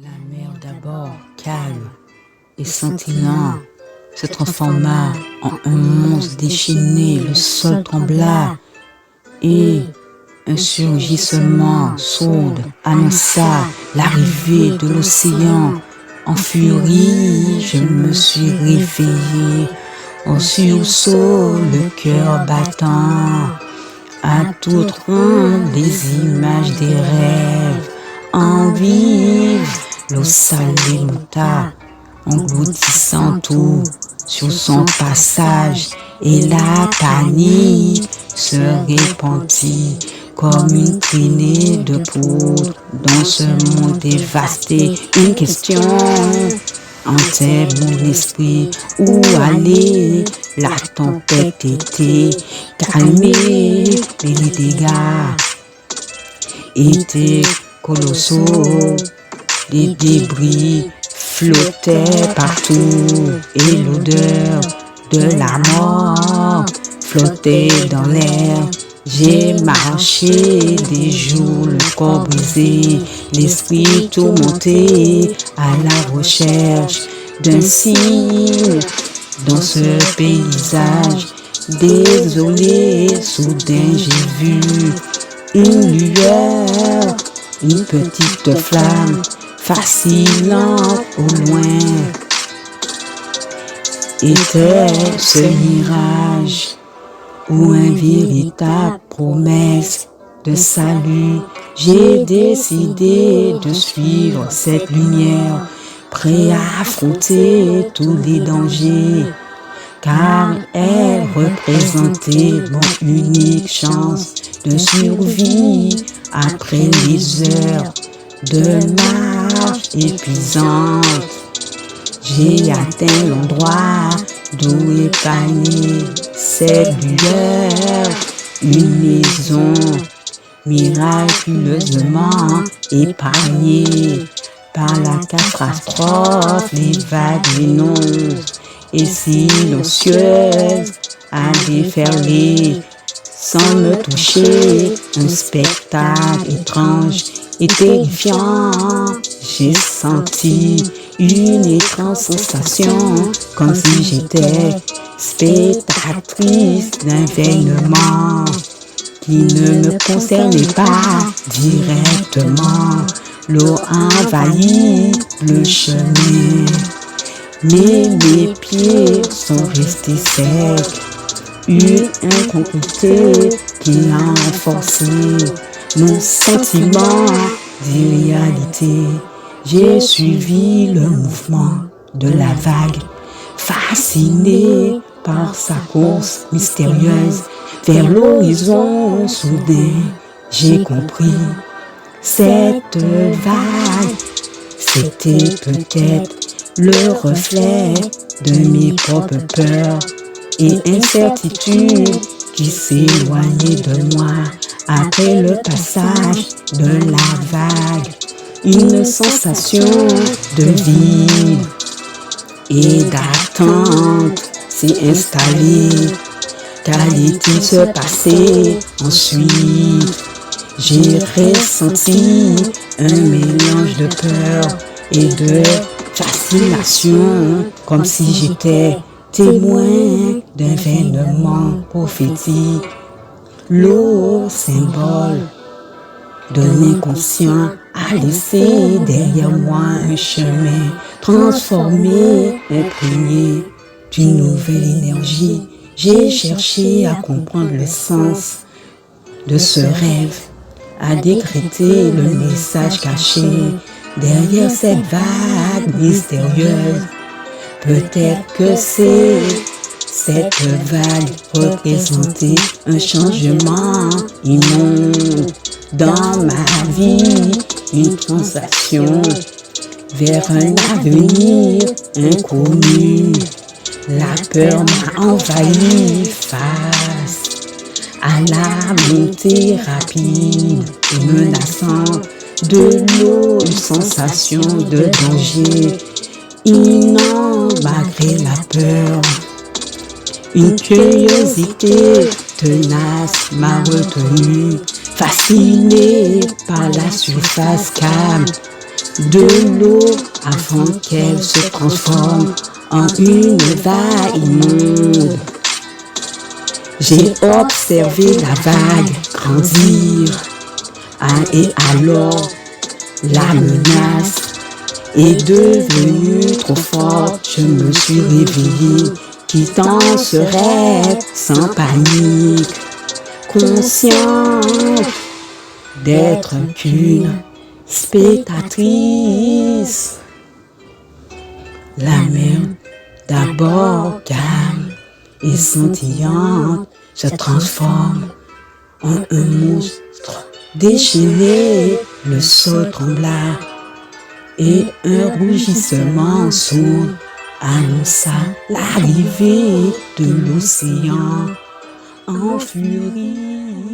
La mer d'abord calme et scintillant se transforma en un monstre déchaîné, le sol trembla et un surgissement sourd annonça l'arrivée de l'océan. En furie, je me suis réveillé, au sursaut, le cœur battant, à toute ronde les images des rêves en vive. L'eau salée monta, engloutissant tout sur son passage, et la panique se répandit comme une traînée de poudre dans ce monde dévasté. Une question hantait mon esprit: où aller? La tempête était calmée, mais les dégâts étaient colossaux. Les débris flottaient partout et l'odeur de la mort flottait dans l'air. J'ai marché des jours, le corps brisé, l'esprit tourmenté, à la recherche d'un signe dans ce paysage désolé. Soudain j'ai vu une lueur, une petite flamme fascinante au loin. Était ce mirage ou une véritable promesse de salut? J'ai décidé de suivre cette lumière, prêt à affronter tous les dangers, car elle représentait mon unique chance de survie après les heures de marche épuisante. J'ai atteint l'endroit d'où épanait cette lueur, une maison miraculeusement épargnée par la catastrophe. Les vagues lumineuses et silencieuses à déferler sans me toucher, un spectacle étrange et terrifiant. J'ai senti une étrange sensation, comme si j'étais spectatrice d'un événement qui ne me concernait pas directement. L'eau envahit le chemin, mais mes pieds sont restés secs. Une incongruité qui a renforcé mon sentiment d'irréalité. J'ai suivi le mouvement de la vague, fasciné par sa course mystérieuse vers l'horizon. Soudain, j'ai compris, cette vague, c'était peut-être le reflet de mes propres peurs et incertitudes qui s'éloignaient de moi après le passage de la vague. Une sensation de vide et d'attente s'est installée. Qu'allait-il se passer ensuite? J'ai ressenti un mélange de peur et de fascination, comme si j'étais témoin d'un événement prophétique. L'eau, symbole de l'inconscient, a laissé derrière moi un chemin transformé, imprégné d'une nouvelle énergie. J'ai cherché à comprendre le sens de ce rêve, à décrypter le message caché derrière cette vague mystérieuse. Peut-être que cette vague représentait un changement immonde dans ma vie, une transaction vers un avenir inconnu. La peur m'a envahi face à la montée rapide et menaçante de l'eau, une sensation de danger inonde malgré la peur. Une curiosité tenace m'a retenu, fasciné par la surface calme de l'eau avant qu'elle se transforme en une vague immonde. J'ai observé la vague grandir, et alors la menace est devenue trop forte. Je me suis réveillée, quittant ce rêve sans panique, consciente d'être qu'une spectatrice. La mer, d'abord calme et scintillante, se transforme en un monstre déchaîné. Le sol trembla et un rougissement sourd annonça l'arrivée de l'océan en furie.